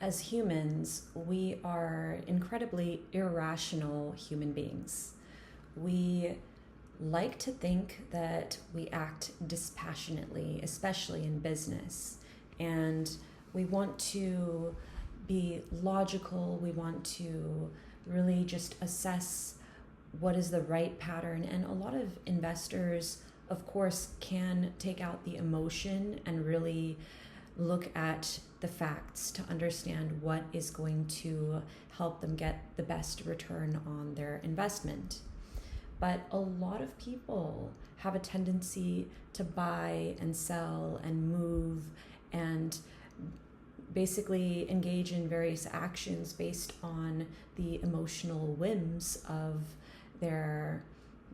as humans, we are incredibly irrational human beings. We like to think that we act dispassionately, especially in business. And we want to be logical, we want to really just assess what is the right pattern. And a lot of investors, of course, can take out the emotion and really look at the facts to understand what is going to help them get the best return on their investment. But a lot of people have a tendency to buy and sell and move and basically engage in various actions based on the emotional whims of their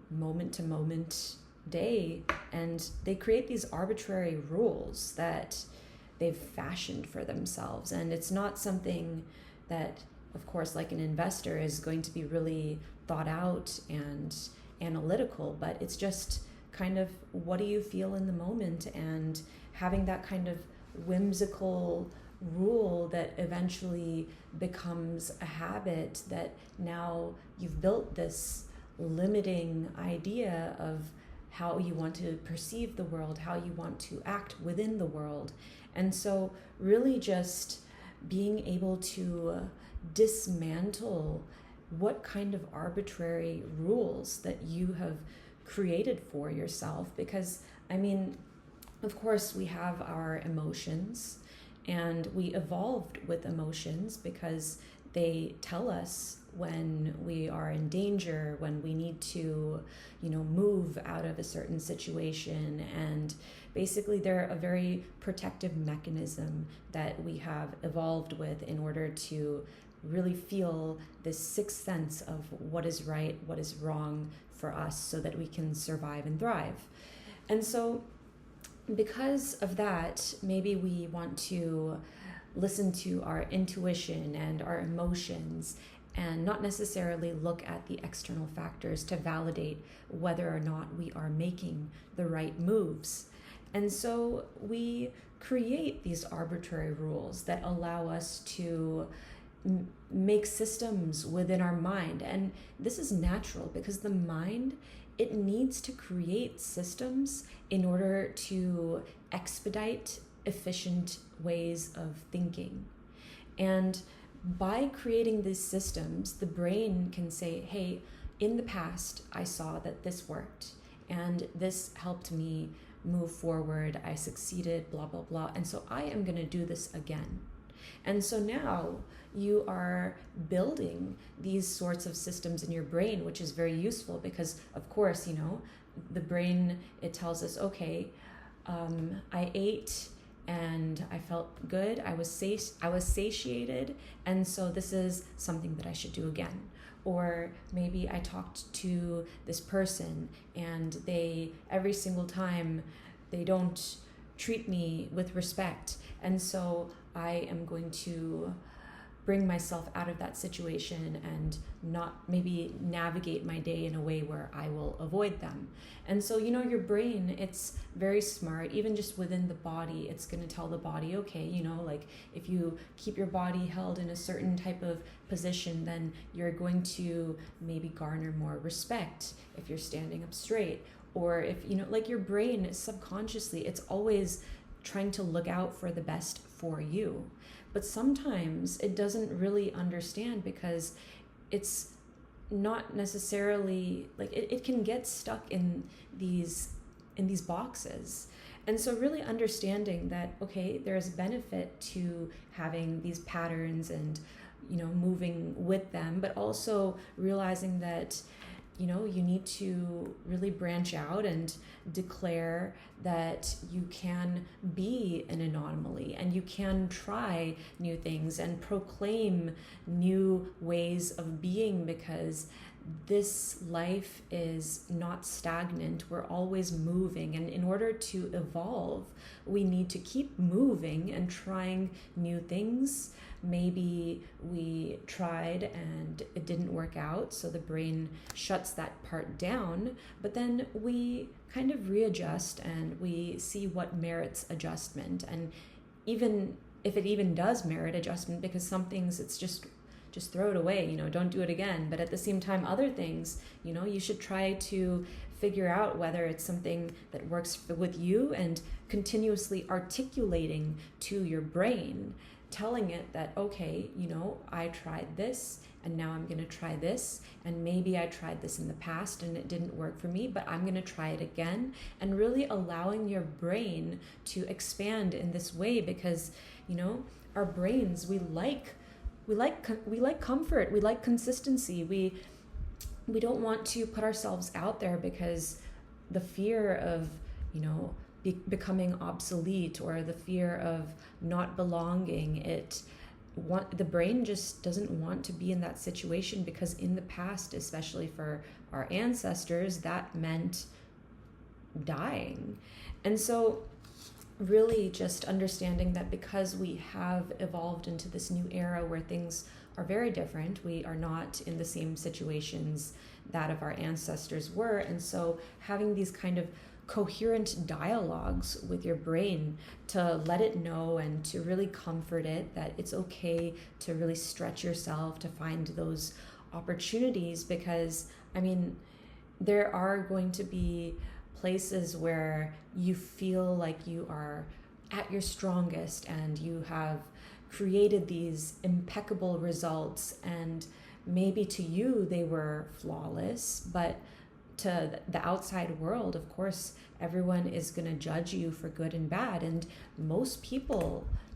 moment to moment day. And they create these arbitrary rules that they've fashioned for themselves. And it's not something that, of course, like an investor is going to be really thought out and analytical, but it's just kind of what do you feel in the moment, and having that kind of whimsical rule that eventually becomes a habit that now you've built this limiting idea of how you want to perceive the world, how you want to act within the world. And so really just being able to dismantle what kind of arbitrary rules that you have created for yourself. Because, I mean, of course, we have our emotions, and we evolved with emotions because they tell us when we are in danger, when we need to, move out of a certain situation. And basically, they're a very protective mechanism that we have evolved with in order to really feel this sixth sense of what is right, what is wrong for us, so that we can survive and thrive. And so because of that, maybe we want to listen to our intuition and our emotions and not necessarily look at the external factors to validate whether or not we are making the right moves. And so we create these arbitrary rules that allow us to make systems within our mind. And this is natural because the mind, it needs to create systems in order to expedite efficient ways of thinking. And by creating these systems, the brain can say, hey, in the past, I saw that this worked and this helped me move forward. I succeeded, blah, blah, blah. And so I am going to do this again. And so now you are building these sorts of systems in your brain, which is very useful because, of course, the brain, it tells us, okay, I ate and I felt good. I was satiated. And so this is something that I should do again. Or maybe I talked to this person and they, every single time, they don't treat me with respect. And so I am going to bring myself out of that situation and not maybe navigate my day in a way where I will avoid them. And so, your brain, it's very smart. Even just within the body, it's going to tell the body, okay, like if you keep your body held in a certain type of position, then you're going to maybe garner more respect if you're standing up straight. Or if, like your brain subconsciously, it's always trying to look out for the best for you. But sometimes it doesn't really understand because it's not necessarily like it can get stuck in these boxes. And so really understanding that, okay, there's benefit to having these patterns and moving with them, but also realizing that you need to really branch out and declare that you can be an anomaly and you can try new things and proclaim new ways of being, because this life is not stagnant. We're always moving, and in order to evolve, we need to keep moving and trying new things. Maybe we tried and it didn't work out, so the brain shuts that part down, but then we kind of readjust and we see what merits adjustment. And even if it even does merit adjustment, because some things it's just throw it away, don't do it again. But at the same time, other things, you should try to figure out whether it's something that works with you, and continuously articulating to your brain, telling it that, okay, I tried this and now I'm going to try this, and maybe I tried this in the past and it didn't work for me, but I'm going to try it again, and really allowing your brain to expand in this way, because our brains, we like comfort, we like consistency, we don't want to put ourselves out there, because the fear of becoming obsolete, or the fear of not belonging, the brain just doesn't want to be in that situation, because in the past, especially for our ancestors, that meant dying. And so really just understanding that because we have evolved into this new era where things are very different, we are not in the same situations that of our ancestors were. And so having these kind of coherent dialogues with your brain to let it know and to really comfort it that it's okay to really stretch yourself, to find those opportunities, because there are going to be places where you feel like you are at your strongest and you have created these impeccable results, and maybe to you they were flawless, but to the outside world, of course, everyone is going to judge you for good and bad. And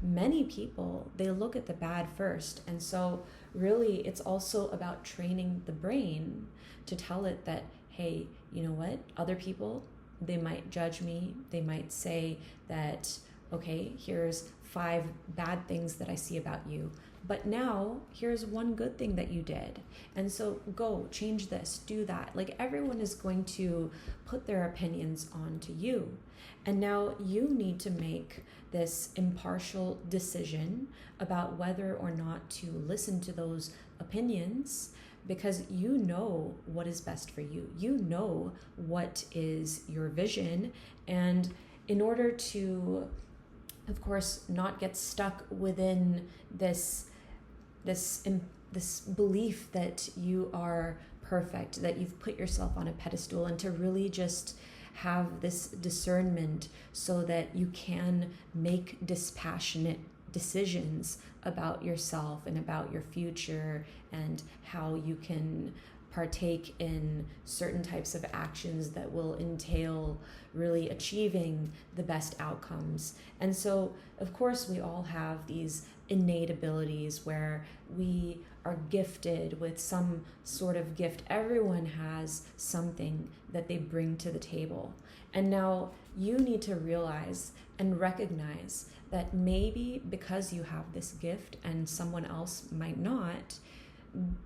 many people, they look at the bad first. And so really it's also about training the brain to tell it that, hey, you know what? Other people, they might judge me. They might say that, okay, here's 5 bad things that I see about you, but now here's one good thing that you did. And so go change this, do that. Like, everyone is going to put their opinions onto you. And now you need to make this impartial decision about whether or not to listen to those opinions, because you know what is best for you. You know what is your vision. And in order to, of course, not get stuck within this belief that you are perfect, that you've put yourself on a pedestal, and to really just have this discernment so that you can make dispassionate decisions about yourself and about your future, and how you can partake in certain types of actions that will entail really achieving the best outcomes. And so, of course, we all have these innate abilities where we are gifted with some sort of gift. Everyone has something that they bring to the table. And now you need to realize and recognize that maybe because you have this gift and someone else might not,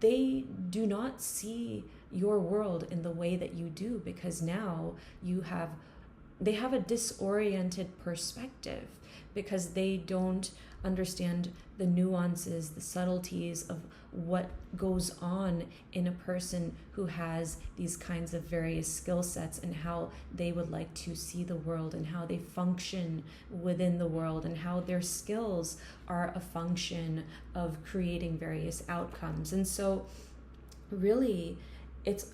they do not see your world in the way that you do, because now they have a disoriented perspective, because they don't understand the nuances, the subtleties of what goes on in a person who has these kinds of various skill sets, and how they would like to see the world, and how they function within the world, and how their skills are a function of creating various outcomes. And so really it's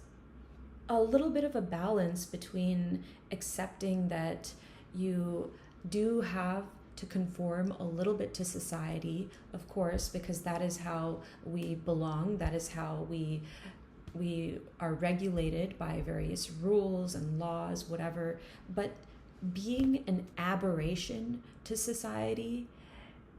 a little bit of a balance between accepting that you do have to conform a little bit to society, of course, because that is how we belong, that is how we are regulated by various rules and laws, whatever. But being an aberration to society,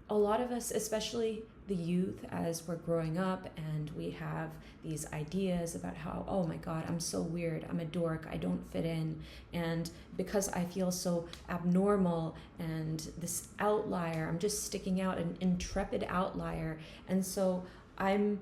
a lot of us, especially the youth, as we're growing up and we have these ideas about how, oh my God, I'm so weird, I'm a dork, I don't fit in, and because I feel so abnormal and this outlier, I'm just sticking out, an intrepid outlier, and so I'm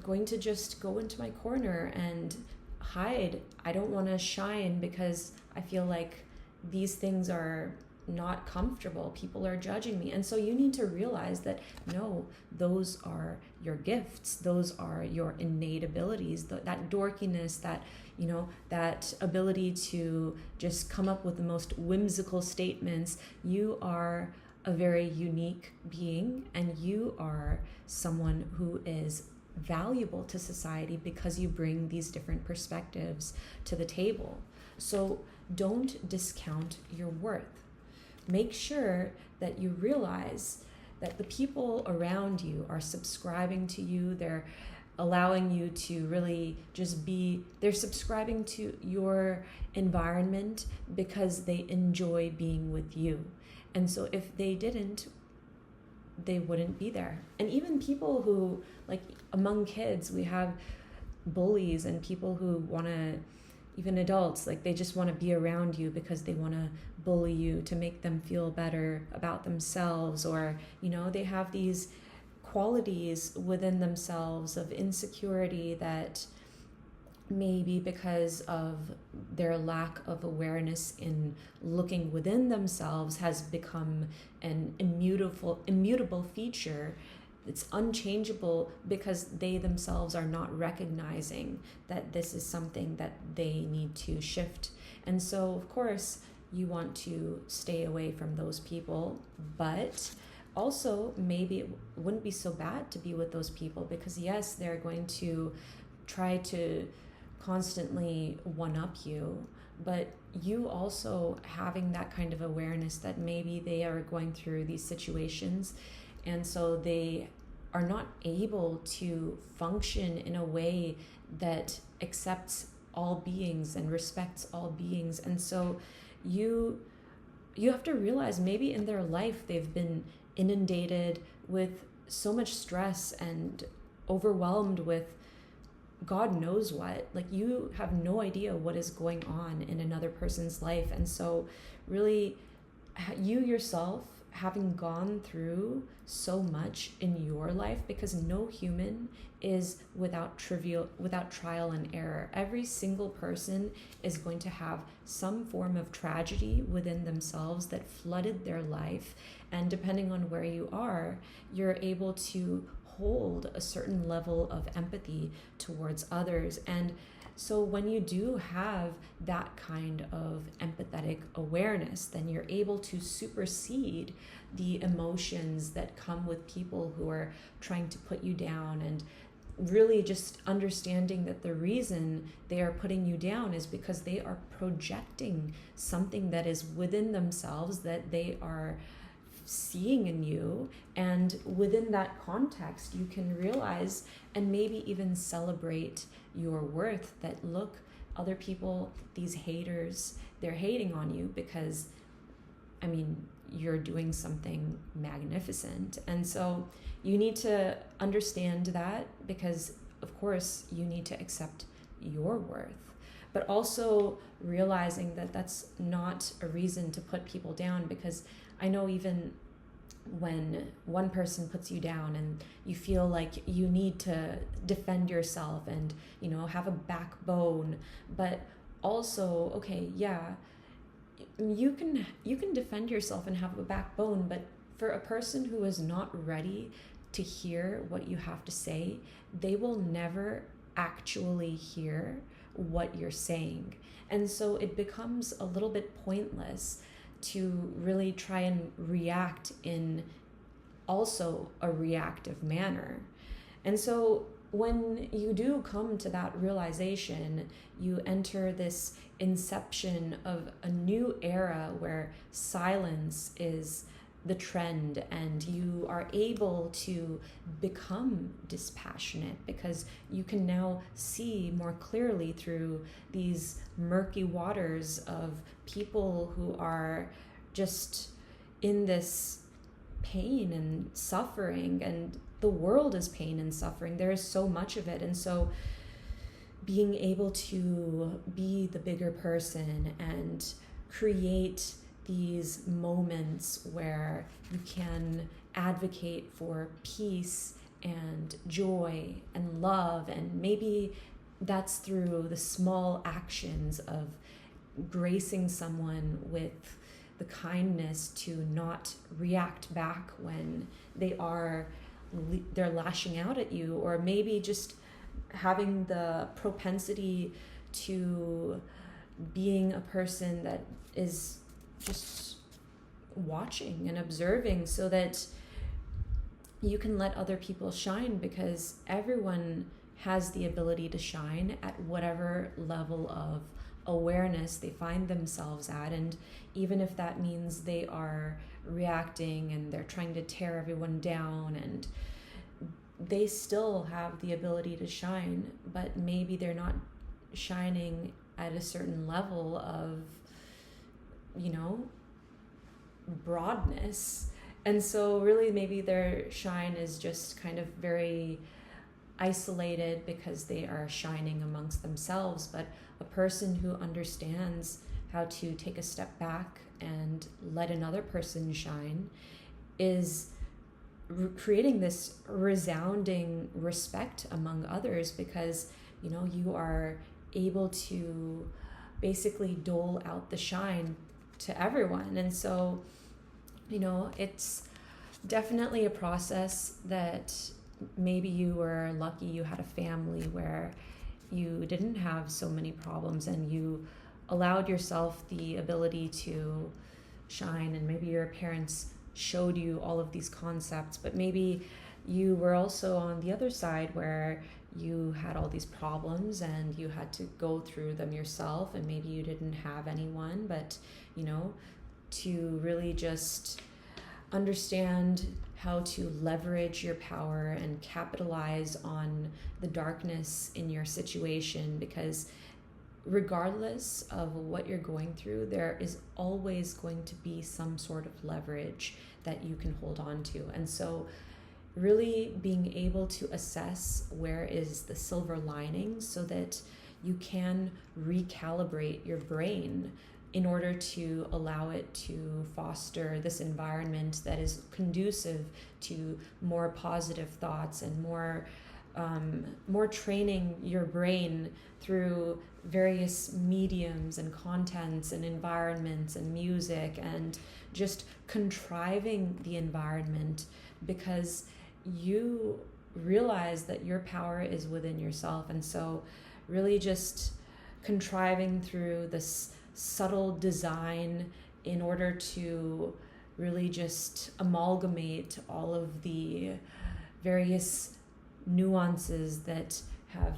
going to just go into my corner and hide. I don't want to shine because I feel like these things are not comfortable. People are judging me. And so you need to realize that no, those are your gifts. Those are your innate abilities. That dorkiness, that, that ability to just come up with the most whimsical statements. You are a very unique being, and you are someone who is valuable to society because you bring these different perspectives to the table. So don't discount your worth. Make sure that you realize that the people around you are subscribing to you. They're allowing you to really just be, they're subscribing to your environment because they enjoy being with you. And so if they didn't, they wouldn't be there. And even people who, like among kids, we have bullies and people who want to, even adults, like they just want to be around you because they want to bully you to make them feel better about themselves, or they have these qualities within themselves of insecurity that maybe because of their lack of awareness in looking within themselves has become an immutable feature. It's unchangeable because they themselves are not recognizing that this is something that they need to shift. And so, of course, you want to stay away from those people, but also maybe it wouldn't be so bad to be with those people because, yes, they're going to try to constantly one-up you, but you also having that kind of awareness that maybe they are going through these situations, and so they are not able to function in a way that accepts all beings and respects all beings. And so you have to realize maybe in their life they've been inundated with so much stress and overwhelmed with God knows what. Like, you have no idea what is going on in another person's life. And so really, you yourself having gone through so much in your life, because no human is without trial and error. Every single person is going to have some form of tragedy within themselves that flooded their life. And depending on where you are, you're able to hold a certain level of empathy towards others. And so when you do have that kind of empathetic awareness, then you're able to supersede the emotions that come with people who are trying to put you down, and really just understanding that the reason they are putting you down is because they are projecting something that is within themselves that they are seeing in you. And within that context, you can realize and maybe even celebrate your worth, that look, other people, these haters, they're hating on you because, I mean, you're doing something magnificent. And so you need to understand that, because of course you need to accept your worth, but also realizing that that's not a reason to put people down. Because I know even when one person puts you down and you feel like you need to defend yourself and, have a backbone, but also, okay, yeah, you can defend yourself and have a backbone, but for a person who is not ready to hear what you have to say, they will never actually hear what you're saying. And so it becomes a little bit pointless to really try and react in also a reactive manner. And so when you do come to that realization, you enter this inception of a new era where silence is the trend, and you are able to become dispassionate because you can now see more clearly through these murky waters of people who are just in this pain and suffering, and the world is pain and suffering. There is so much of it. And so being able to be the bigger person and create these moments where you can advocate for peace and joy and love, and maybe that's through the small actions of gracing someone with the kindness to not react back when they're lashing out at you, or maybe just having the propensity to being a person that is just watching and observing so that you can let other people shine, because everyone has the ability to shine at whatever level of awareness they find themselves at. And even if that means they are reacting and they're trying to tear everyone down, and they still have the ability to shine, but maybe they're not shining at a certain level of, broadness. And so really maybe their shine is just kind of very isolated because they are shining amongst themselves. But a person who understands how to take a step back and let another person shine is creating this resounding respect among others, because you are able to basically dole out the shine to everyone. And so it's definitely a process that maybe you were lucky you had a family where you didn't have so many problems and you allowed yourself the ability to shine, and maybe your parents showed you all of these concepts. But maybe you were also on the other side where you had all these problems and you had to go through them yourself, and maybe you didn't have anyone, but to really just understand how to leverage your power and capitalize on the darkness in your situation, because regardless of what you're going through, there is always going to be some sort of leverage that you can hold on to. And so really being able to assess where is the silver lining so that you can recalibrate your brain in order to allow it to foster this environment that is conducive to more positive thoughts and more training your brain through various mediums and contents and environments and music, and just contriving the environment, because you realize that your power is within yourself. And so really just contriving through this subtle design in order to really just amalgamate all of the various nuances that have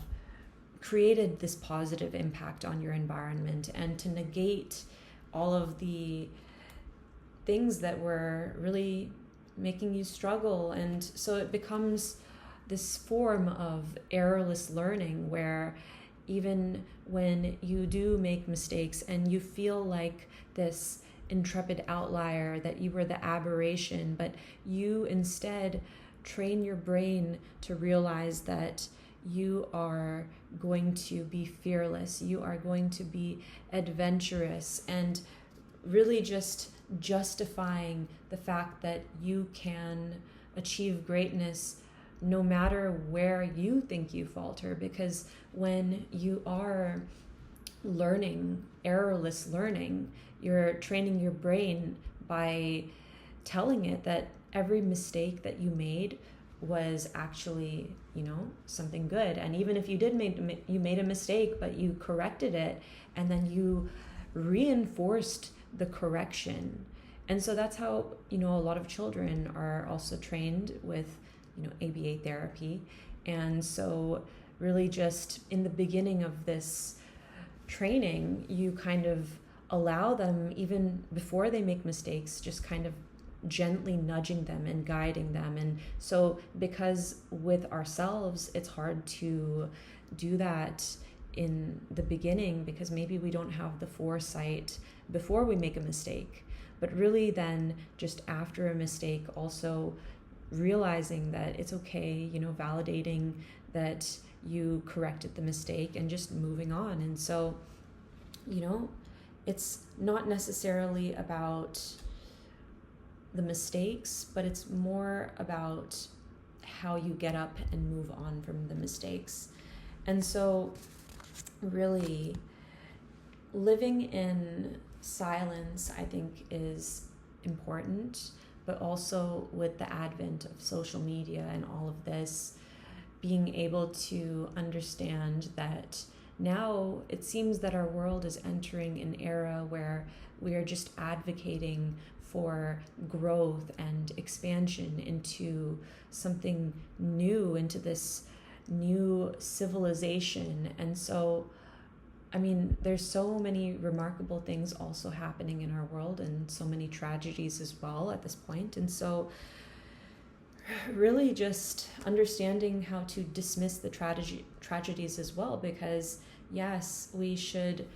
created this positive impact on your environment, and to negate all of the things that were really making you struggle. And so it becomes this form of errorless learning, where even when you do make mistakes and you feel like this intrepid outlier, that you were the aberration, but you instead train your brain to realize that you are going to be fearless, you are going to be adventurous, and really just justifying the fact that you can achieve greatness no matter where you think you falter. Because when you are learning, errorless learning, you're training your brain by telling it that every mistake that you made was actually, something good. And even if you made a mistake, but you corrected it, and then you reinforced the correction. And so that's how, a lot of children are also trained with, ABA therapy. And so really just in the beginning of this training, you kind of allow them, even before they make mistakes, just kind of gently nudging them and guiding them. And so because with ourselves, it's hard to do that in the beginning, because maybe we don't have the foresight before we make a mistake. But really then just after a mistake, also realizing that it's okay, validating that you corrected the mistake and just moving on. And so, it's not necessarily about the mistakes, but it's more about how you get up and move on from the mistakes. And so really living in silence, I think, is important, but also with the advent of social media and all of this, being able to understand that now it seems that our world is entering an era where we are just advocating for growth and expansion into something new, into this new civilization. And so, I mean, there's so many remarkable things also happening in our world, and so many tragedies as well at this point. And so really just understanding how to dismiss the tragedies as well, because yes, we should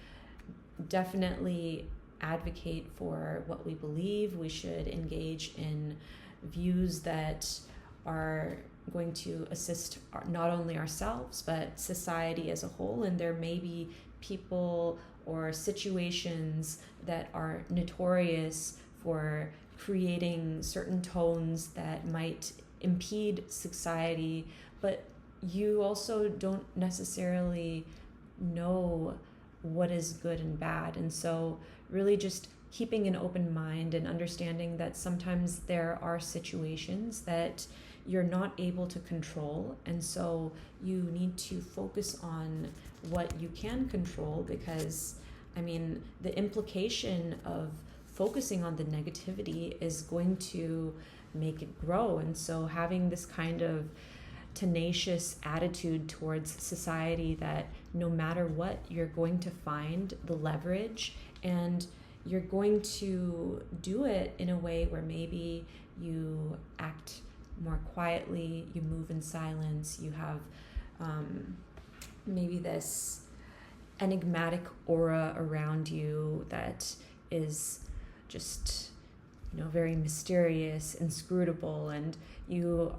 definitely advocate for what we believe. We should engage in views that are going to assist not only ourselves but society as a whole. And there may be people or situations that are notorious for creating certain tones that might impede society, but you also don't necessarily know what is good and bad. And so really just keeping an open mind and understanding that sometimes there are situations that you're not able to control, and so you need to focus on what you can control, because I mean, the implication of focusing on the negativity is going to make it grow. And so having this kind of tenacious attitude towards society that no matter what, you're going to find the leverage, and you're going to do it in a way where maybe you act more quietly, you move in silence, you have maybe this enigmatic aura around you that is just, you know, very mysterious, inscrutable, and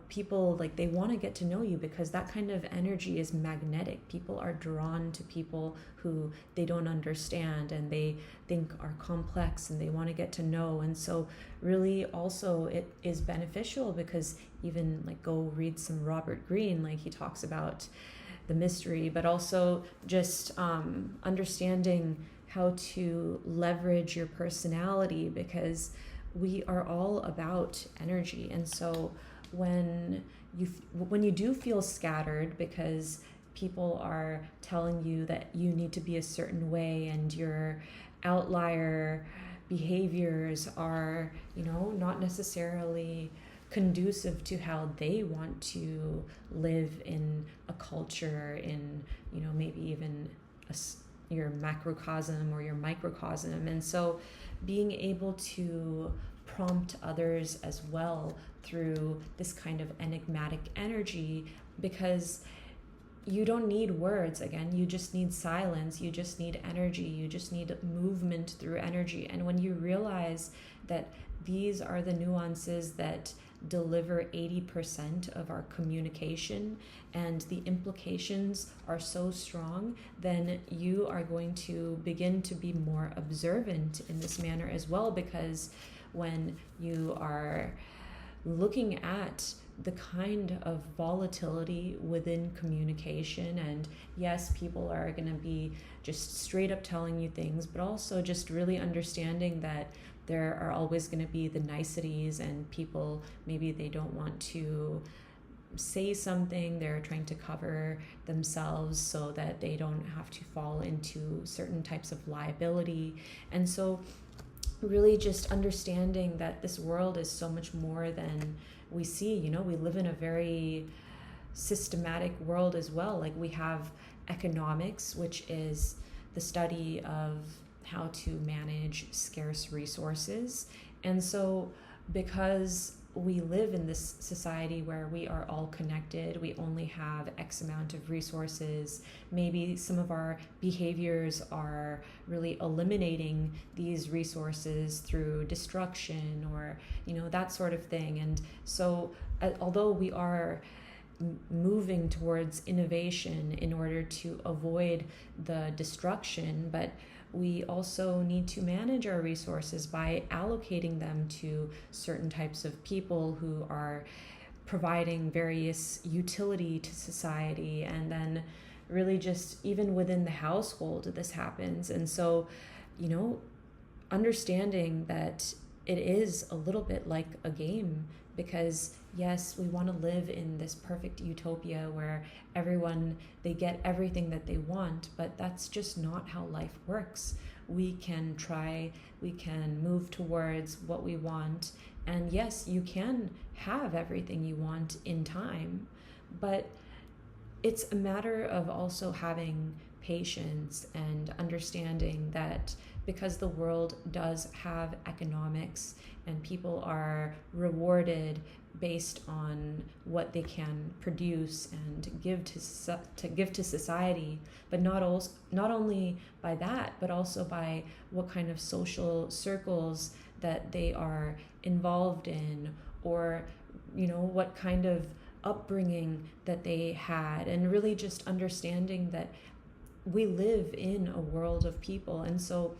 people like, they want to get to know you because that kind of energy is magnetic. People are drawn to people who they don't understand and they think are complex, and they want to get to know. And so really also it is beneficial, because even like go read some Robert Greene, like he talks about the mystery, but also just understanding how to leverage your personality, because we are all about energy. And so when you do feel scattered because people are telling you that you need to be a certain way, and your outlier behaviors are, you know, not necessarily conducive to how they want to live in a culture, in, you know, maybe even your macrocosm or your microcosm. And so being able to prompt others as well through this kind of enigmatic energy, because you don't need words. Again, you just need silence, you just need energy, you just need movement through energy. And when you realize that these are the nuances that deliver 80% of our communication, and the implications are so strong, then you are going to begin to be more observant in this manner as well. Because when you are looking at the kind of volatility within communication, and yes, people are going to be just straight up telling you things, but also just really understanding that there are always going to be the niceties, and people, maybe they don't want to say something, they're trying to cover themselves so that they don't have to fall into certain types of liability. And so really just understanding that this world is so much more than we see. You know, we live in a very systematic world as well. Like, we have economics, which is the study of how to manage scarce resources. And so because we live in this society where we are all connected, we only have X amount of resources, maybe some of our behaviors are really eliminating these resources through destruction, or, you know, that sort of thing. And so although we are moving towards innovation in order to avoid the destruction, but we also need to manage our resources by allocating them to certain types of people who are providing various utility to society. And then really just even within the household, this happens. And so, you know, understanding that it is a little bit like a game, because yes, we want to live in this perfect utopia where everyone, they get everything that they want, but that's just not how life works. we can move towards what we want. And yes, you can have everything you want in time, but it's a matter of also having patience and understanding that because the world does have economics and people are rewarded based on what they can produce and give to society, but not only by that, but also by what kind of social circles that they are involved in, or what kind of upbringing that they had, and really just understanding that we live in a world of people. And so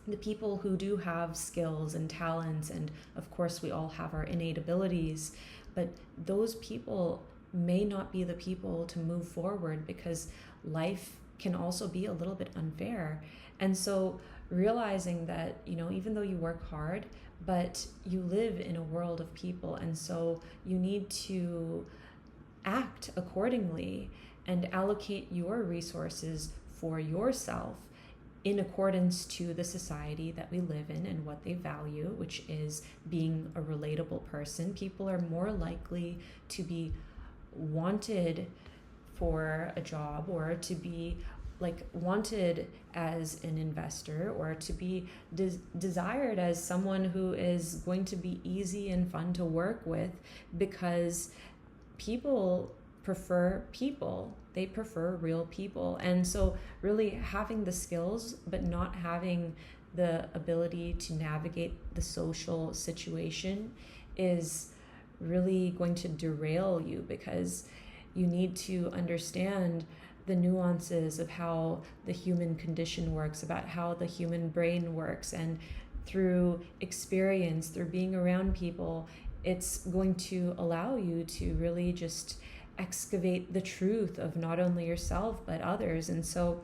the people who do have skills and talents, and of course we all have our innate abilities, but those people may not be the people to move forward, because life can also be a little bit unfair. And so realizing that, even though you work hard, but you live in a world of people, and so you need to act accordingly and allocate your resources for yourself in accordance to the society that we live in and what they value, which is being a relatable person. People are more likely to be wanted for a job, or to be wanted as an investor, or to be desired as someone who is going to be easy and fun to work with, because people prefer people. They prefer real people. And so really having the skills but not having the ability to navigate the social situation is really going to derail you, because you need to understand the nuances of how the human condition works, about how the human brain works. And through experience, through being around people, it's going to allow you to really just excavate the truth of not only yourself but others. And so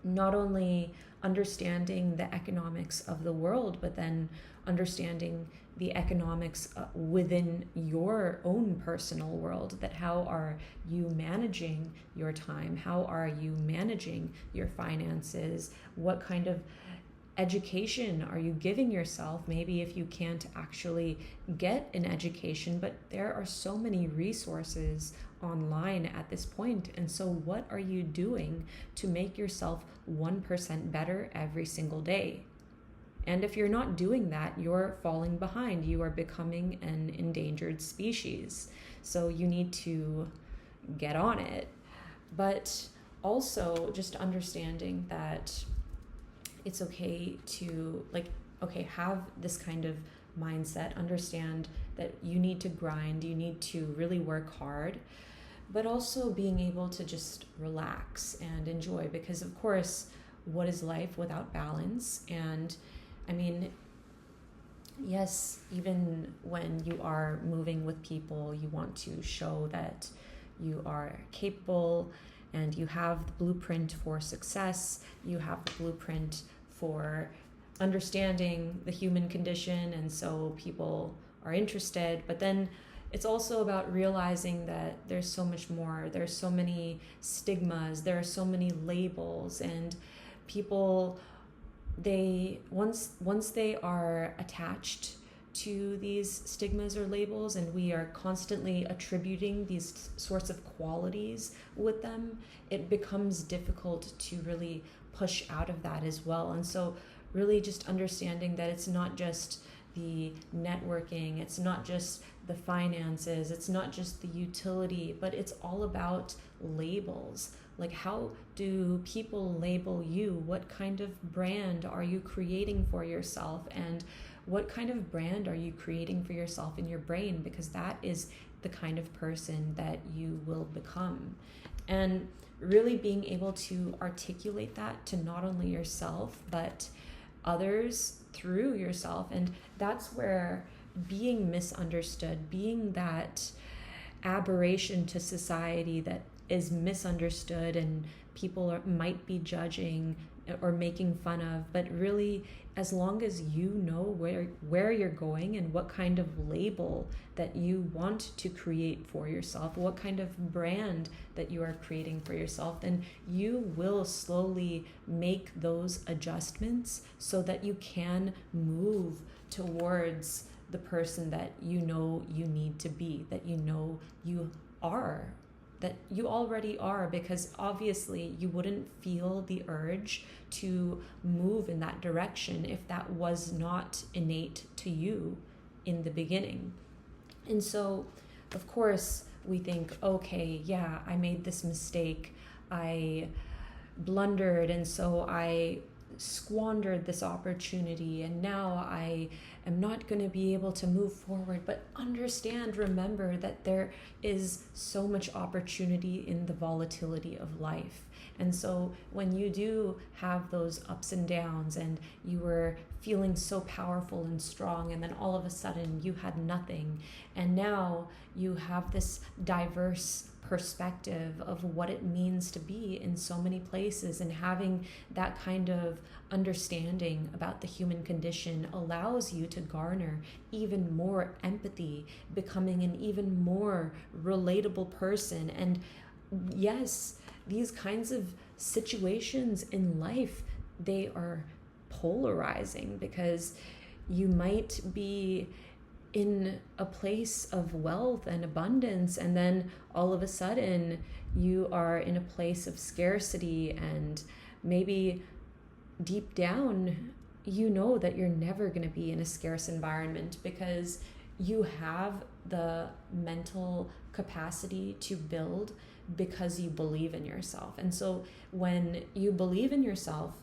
not only understanding the economics of the world, but then understanding the economics within your own personal world, that how are you managing your time? How are you managing your finances? What kind of education are you giving yourself? Maybe if you can't actually get an education, but there are so many resources online at this point. And so what are you doing to make yourself 1% better every single day? And if you're not doing that, you're falling behind. You are becoming an endangered species. So you need to get on it. But also just understanding that it's okay to have this kind of mindset, understand that you need to grind, you need to really work hard, but also being able to just relax and enjoy, because of course, what is life without balance? And I mean, yes, even when you are moving with people, you want to show that you are capable and you have the blueprint for success, you have the blueprint for understanding the human condition, and so people are interested. But then it's also about realizing that there's so much more. There's so many stigmas, there are so many labels, and people, once they are attached to these stigmas or labels, and we are constantly attributing these sorts of qualities with them, it becomes difficult to really push out of that as well. And so really just understanding that it's not just the networking, it's not just the finances, it's not just the utility, but it's all about labels. Like, how do people label you? What kind of brand are you creating for yourself? And what kind of brand are you creating for yourself in your brain? Because that is the kind of person that you will become. And really being able to articulate that to not only yourself, but others through yourself. And that's where being misunderstood, being that aberration to society that is misunderstood and people might be judging or making fun of, but really, as long as you know where you're going and what kind of label that you want to create for yourself, what kind of brand that you are creating for yourself, then you will slowly make those adjustments so that you can move towards the person that you know you need to be, that you know you are, that you already are, because obviously you wouldn't feel the urge to move in that direction if that was not innate to you in the beginning. And so, of course, we think, okay, yeah, I made this mistake, I blundered, and so I squandered this opportunity, and now I am not going to be able to move forward. But understand, remember that there is so much opportunity in the volatility of life. And so when you do have those ups and downs, and you were feeling so powerful and strong, and then all of a sudden you had nothing, and now you have this diverse perspective of what it means to be in so many places, and having that kind of understanding about the human condition allows you to garner even more empathy, becoming an even more relatable person. And yes, these kinds of situations in life, they are polarizing, because you might be in a place of wealth and abundance, and then all of a sudden you are in a place of scarcity, and maybe deep down you know that you're never going to be in a scarce environment, because you have the mental capacity to build because you believe in yourself. And so when you believe in yourself,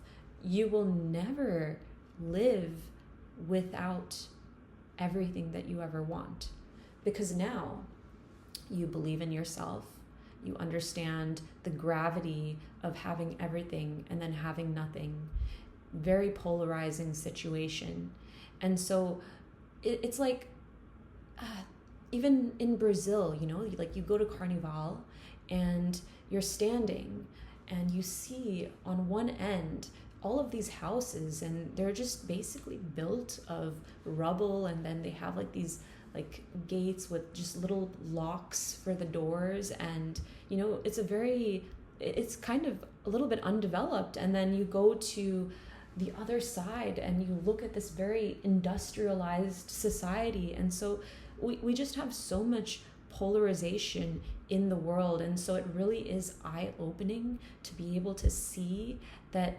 you will never live without everything that you ever want, because now you believe in yourself, you understand the gravity of having everything and then having nothing. Very polarizing situation. And so it's like even in Brazil, you know, like you go to Carnival and you're standing and you see on one end all of these houses, and they're just basically built of rubble, and then they have like these like gates with just little locks for the doors, and you know, it's kind of a little bit undeveloped. And then you go to the other side and you look at this very industrialized society, and so we just have so much polarization in the world. And so it really is eye-opening to be able to see that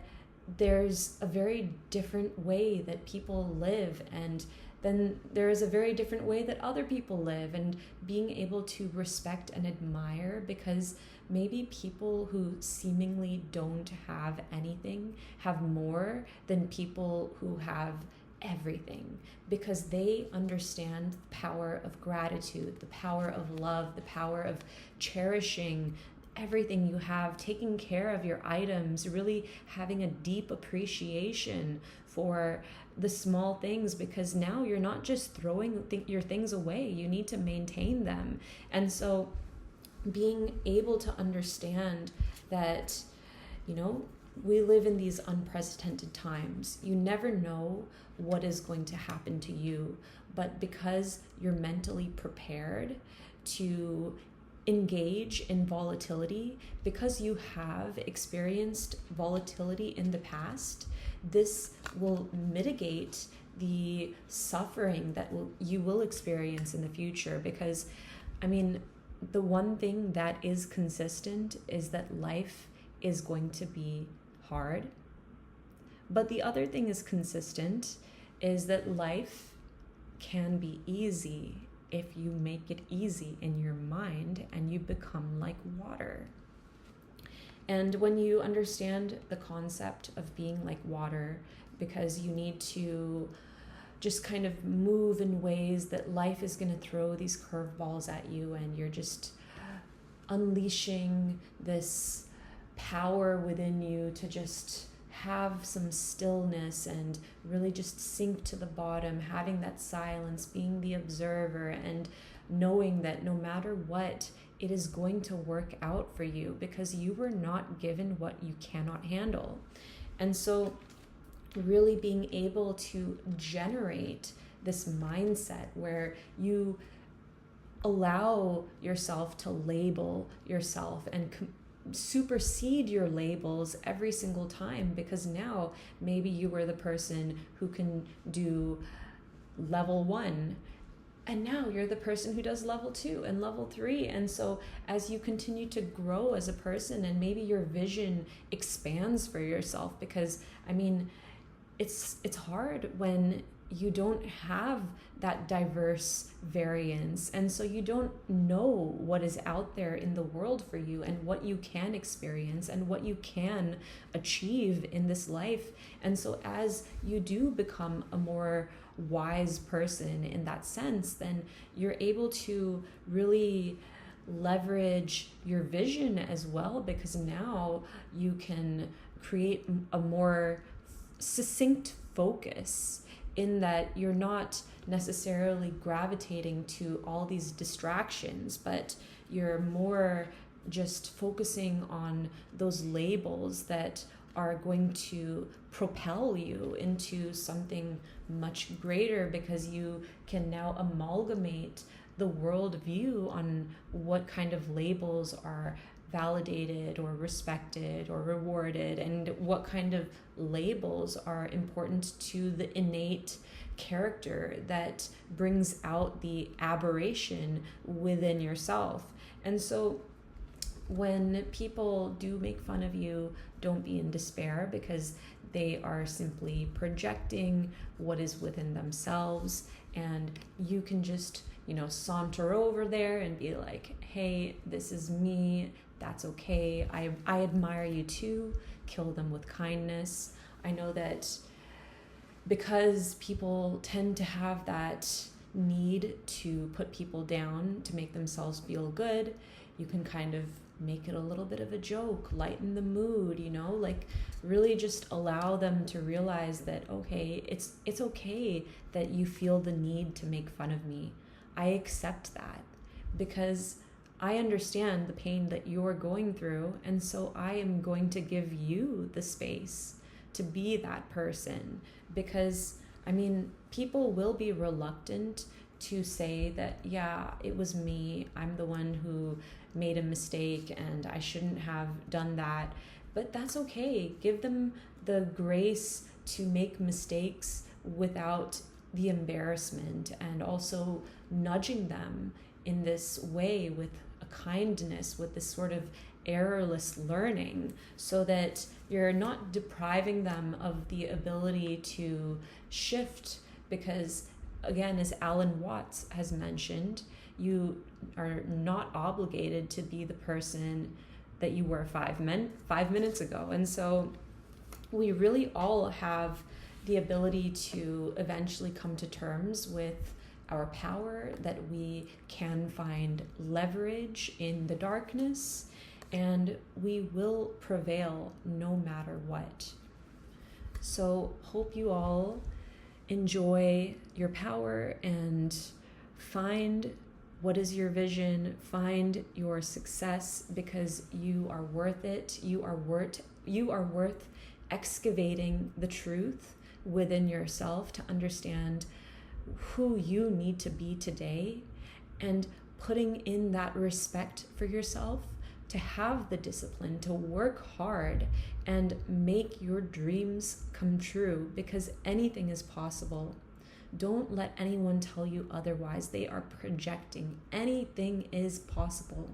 there's a very different way that people live, and then there is a very different way that other people live, and being able to respect and admire, because maybe people who seemingly don't have anything have more than people who have everything, because they understand the power of gratitude, the power of love, the power of cherishing everything you have, taking care of your items, really having a deep appreciation for the small things, because now you're not just throwing your things away, you need to maintain them. And so being able to understand that, you know, we live in these unprecedented times. You never know what is going to happen to you, but because you're mentally prepared to engage in volatility, because you have experienced volatility in the past, this will mitigate the suffering that you will experience in the future. Because, I mean, the one thing that is consistent is that life is going to be hard. But the other thing is consistent is that life can be easy if you make it easy in your mind and you become like water. And when you understand the concept of being like water, because you need to just kind of move in ways that life is going to throw these curveballs at you, and you're just unleashing this power within you to just have some stillness and really just sink to the bottom, having that silence, being the observer, and knowing that no matter what, it is going to work out for you, because you were not given what you cannot handle. And so really being able to generate this mindset where you allow yourself to label yourself and supersede your labels every single time, because now maybe you were the person who can do level 1, and now you're the person who does level 2 and level 3. And so as you continue to grow as a person, and maybe your vision expands for yourself, because I mean, it's hard when you don't have that diverse variance, and so you don't know what is out there in the world for you, and what you can experience, and what you can achieve in this life. And so as you do become a more wise person in that sense, then you're able to really leverage your vision as well, because now you can create a more succinct focus, in that you're not necessarily gravitating to all these distractions, but you're more just focusing on those labels that are going to propel you into something much greater, because you can now amalgamate the worldview on what kind of labels are validated or respected or rewarded, and what kind of labels are important to the innate character that brings out the aberration within yourself. And so when people do make fun of you, don't be in despair, because they are simply projecting what is within themselves, and you can just, saunter over there and be like, hey, this is me. That's okay. I admire you too. Kill them with kindness. I know that because people tend to have that need to put people down to make themselves feel good, you can kind of make it a little bit of a joke, lighten the mood, like really just allow them to realize that, okay, it's okay that you feel the need to make fun of me. I accept that, because I understand the pain that you're going through, and so I am going to give you the space to be that person, because people will be reluctant to say that, yeah, it was me, I'm the one who made a mistake and I shouldn't have done that. But that's okay. Give them the grace to make mistakes without the embarrassment, and also nudging them in this way with a kindness, with this sort of errorless learning, so that you're not depriving them of the ability to shift. Because again, as Alan Watts has mentioned, you are not obligated to be the person that you were 5 minutes ago. And so we really all have the ability to eventually come to terms with our power, that we can find leverage in the darkness, and we will prevail no matter what. So hope you all enjoy your power and find what is your vision, find your success, because you are worth it. You are worth excavating the truth within yourself to understand who you need to be today, and putting in that respect for yourself, to have the discipline to work hard and make your dreams come true, because anything is possible. Don't let anyone tell you otherwise. They are projecting. Anything is possible.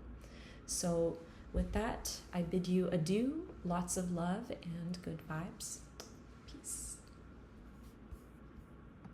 So with that, I bid you adieu, lots of love and good vibes.